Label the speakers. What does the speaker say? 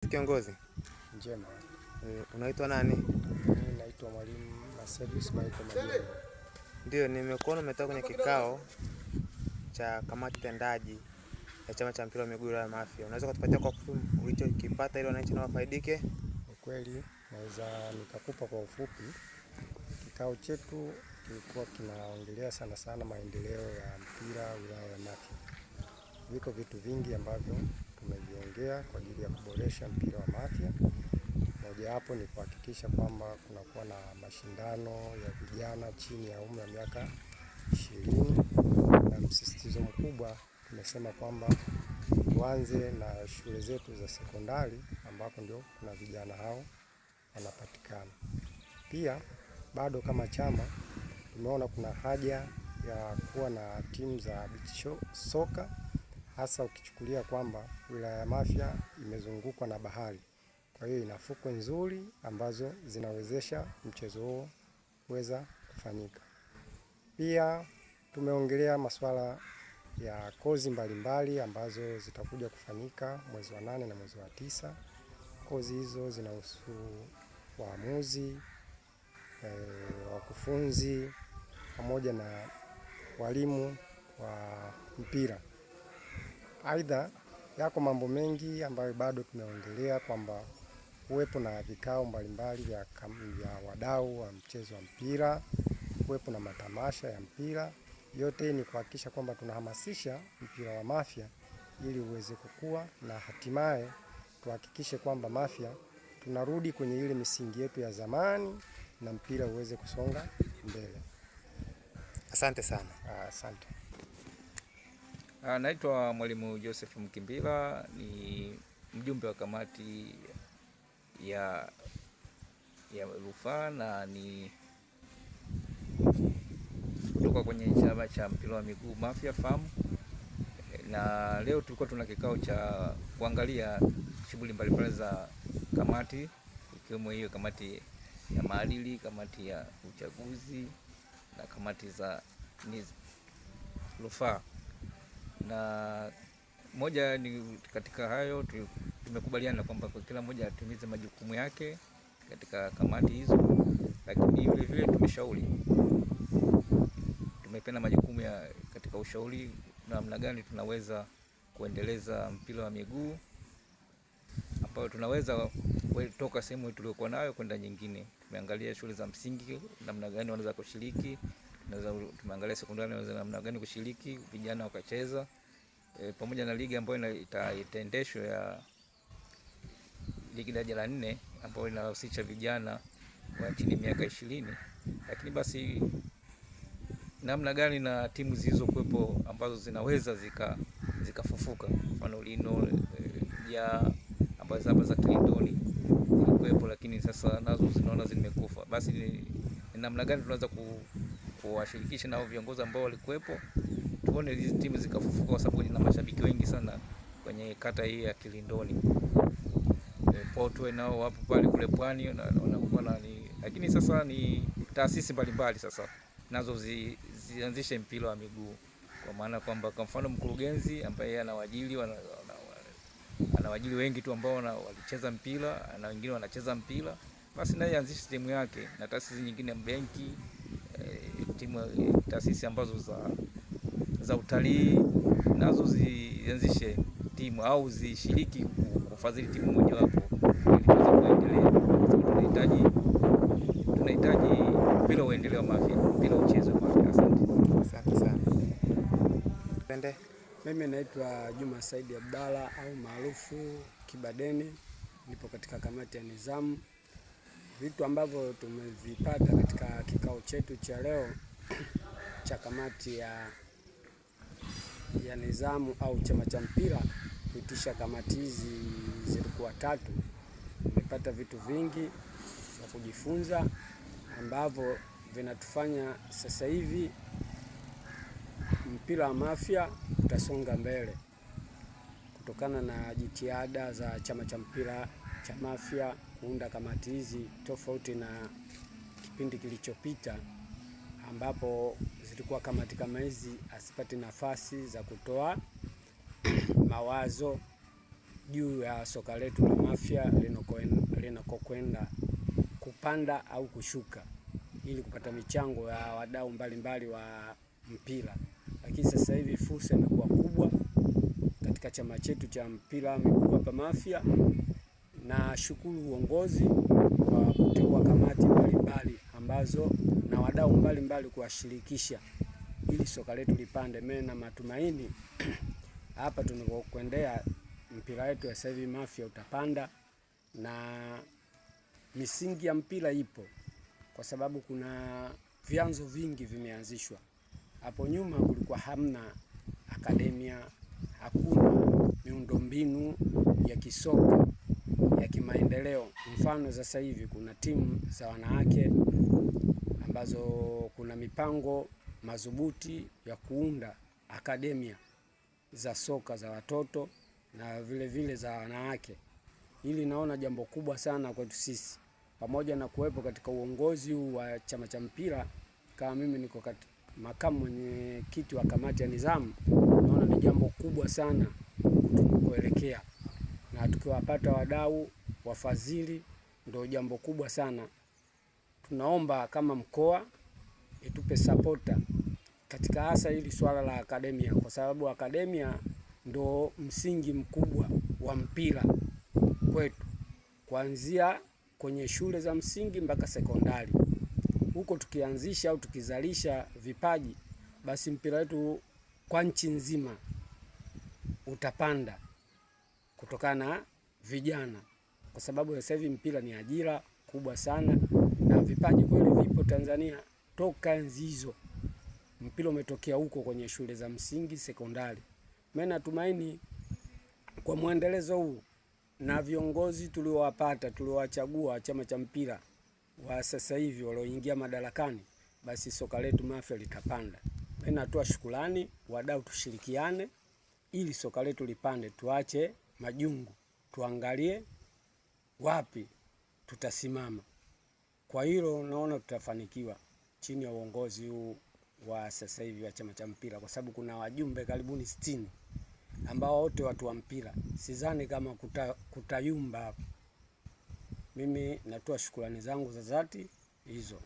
Speaker 1: Vipi kiongozi?
Speaker 2: Njema.
Speaker 1: Unaitwa nani?
Speaker 2: Mimi naitwa Mwalimu Masegus Michael Majengo.
Speaker 1: Ndio, nimekuona umetoka kwenye kikao cha kamati tendaji ya chama cha mpira wa miguu ya Mafia. Unaweza kutupatia kwa ufupi ulichokipata ili wananchi na wafaidike?
Speaker 2: Kwa kweli naweza nikakupa kwa ufupi. Kikao chetu kilikuwa kinaongelea sana maendeleo ya mpira wilaya ya Mafia. Viko vitu vingi ambavyo tumeviongea kwa ajili ya kuboresha mpira wa Mafia. Moja hapo ni kuhakikisha kwamba kunakuwa na mashindano ya vijana chini ya umri wa miaka 20, na msisitizo mkubwa tumesema kwamba tuanze na shule zetu za sekondari ambako ndio kuna vijana hao wanapatikana. Pia bado kama chama tumeona kuna haja ya kuwa na timu za beach soka, hasa ukichukulia kwamba wilaya ya Mafia imezungukwa na bahari. Kwa hiyo ina fukwe nzuri ambazo zinawezesha mchezo huo kuweza kufanyika. Pia tumeongelea masuala ya kozi mbalimbali ambazo zitakuja kufanyika mwezi wa 8 na mwezi wa 9. Kozi hizo zinahusu waamuzi, wakufunzi pamoja na walimu wa mpira. Aidha, yako mambo mengi ambayo bado tumeongelea kwamba kuwepo na vikao mbalimbali vya wadau wa mchezo wa mpira, kuwepo na matamasha ya mpira. Yote ni kuhakikisha kwamba tunahamasisha mpira wa Mafia ili uweze kukua na hatimaye tuhakikishe kwamba Mafia tunarudi kwenye ile misingi yetu ya zamani na mpira uweze kusonga mbele.
Speaker 1: Asante sana.
Speaker 2: Asante.
Speaker 3: Naitwa Mwalimu Joseph Mkimbila, ni mjumbe wa kamati ya rufaa na ni kutoka kwenye chama cha mpira wa miguu Mafia Farm. Na leo tulikuwa tuna kikao cha kuangalia shughuli mbalimbali za kamati, ikiwemo hiyo kamati ya maadili, kamati ya uchaguzi na kamati za rufaa. Na moja ni katika hayo tumekubaliana kwamba kwa kila mmoja atimize majukumu yake katika kamati hizo, lakini vile vile tumependa majukumu ya katika ushauri namna gani tunaweza kuendeleza mpira wa miguu, ambapo tunaweza kutoka sehemu tuliyokuwa nayo kwenda nyingine. Tumeangalia shule za msingi namna gani wanaweza kushiriki, tumeangalia sekondari wanaweza namna gani kushiriki, vijana wakacheza, pamoja na ligi ambayo itaendeshwa ya ligi daraja la 4 ambayo inahusisha vijana wa chini miaka 20. Lakini basi namna gani na timu zilizokuwepo ambazo zinaweza zikafufuka, mfano Lino ya ambazo hapa za Kilindoni zilikuwepo, lakini sasa nazo zinaona zimekufa. Basi ni namna gani tunaweza kuwashirikisha nao viongozi ambao walikuwepo, tuone hizi timu zikafufuka, kwa sababu ina mashabiki wengi sana kwenye kata hii ya Kilindoni. Potwe nao wapo pale kule pwani wanakuwa lakini sasa ni taasisi mbalimbali sasa nazo zianzishe mpira wa miguu, kwa maana kwamba kwa mfano mkurugenzi ambaye anawajili wengi tu ambao walicheza mpira na wengine wanacheza mpira, basi naye anzishe timu yake, na taasisi nyingine benki, taasisi ambazo za utalii nazo zianzishe timu au zishiriki kufadhili timu moja wapo ili tuweze kuendelea. Tunahitaji mpira uendelee wa Mafia, mpira uchezwe Mafia.
Speaker 1: Asante sana. Pende.
Speaker 4: Mimi naitwa Juma Saidi Abdalla au maarufu Kibadeni, nipo katika kamati ya nizamu. Vitu ambavyo tumevipata katika kikao chetu cha leo cha kamati ya nizamu au chama cha mpira kuitisha kamati hizi zilikuwa 3. Tumepata vitu vingi vya kujifunza ambavyo vinatufanya sasa hivi mpira wa Mafia utasonga mbele kutokana na jitihada za chama cha mpira cha Mafia kuunda kamati hizi, tofauti na kipindi kilichopita ambapo zilikuwa kamati kama hizi asipati nafasi za kutoa mawazo juu ya soka letu la Mafia linakokwenda kupanda au kushuka, ili kupata michango ya wadau mbalimbali wa mpira. Lakini sasa hivi fursa imekuwa kubwa katika chama chetu cha mpira wa miguu hapa Mafia, na shukuru uongozi kwa kuteua kamati mbalimbali ambazo na wadau mbalimbali kuwashirikisha ili soka letu lipande. Mimi na matumaini hapa tunakokwendea mpira wetu sasa hivi Mafia utapanda, na misingi ya mpira ipo, kwa sababu kuna vyanzo vingi vimeanzishwa. Hapo nyuma kulikuwa hamna akademia, hakuna miundombinu ya kisoka ya kimaendeleo. Mfano sasa hivi kuna timu za wanawake ambazo kuna mipango madhubuti ya kuunda akademia za soka za watoto na vile za wanawake. Hili naona jambo kubwa sana kwetu sisi, pamoja na kuwepo katika uongozi wa chama cha mpira. Kama mimi niko makamu mwenyekiti wa kamati ya nidhamu, naona ni jambo kubwa sana tunakoelekea, na tukiwapata wadau wafadhili ndio jambo kubwa sana. Tunaomba kama mkoa itupe supporta katika hasa hili swala la akademia, kwa sababu akademia ndo msingi mkubwa wa mpira kwetu, kuanzia kwenye shule za msingi mpaka sekondari. Huko tukianzisha au tukizalisha vipaji, basi mpira wetu kwa nchi nzima utapanda kutokana na vijana, kwa sababu sasa hivi mpira ni ajira kubwa sana, na vipaji kweli vipo Tanzania. Toka enzi hizo mpira umetokea huko kwenye shule za msingi, sekondari. Mimi natumaini kwa muendelezo huu na viongozi tuliowachagua chama cha mpira wa sasa hivi walioingia madarakani, basi soka letu Mafia litapanda. Mimi natoa shukrani, wadau tushirikiane ili soka letu lipande, tuache majungu, tuangalie wapi tutasimama. Kwa hilo naona tutafanikiwa chini ya uongozi huu wa sasa hivi wa chama cha mpira, kwa sababu kuna wajumbe karibuni 60 ambao wote watu wa mpira. Sidhani kama kutayumba hapa. Mimi natoa shukrani zangu za dhati hizo.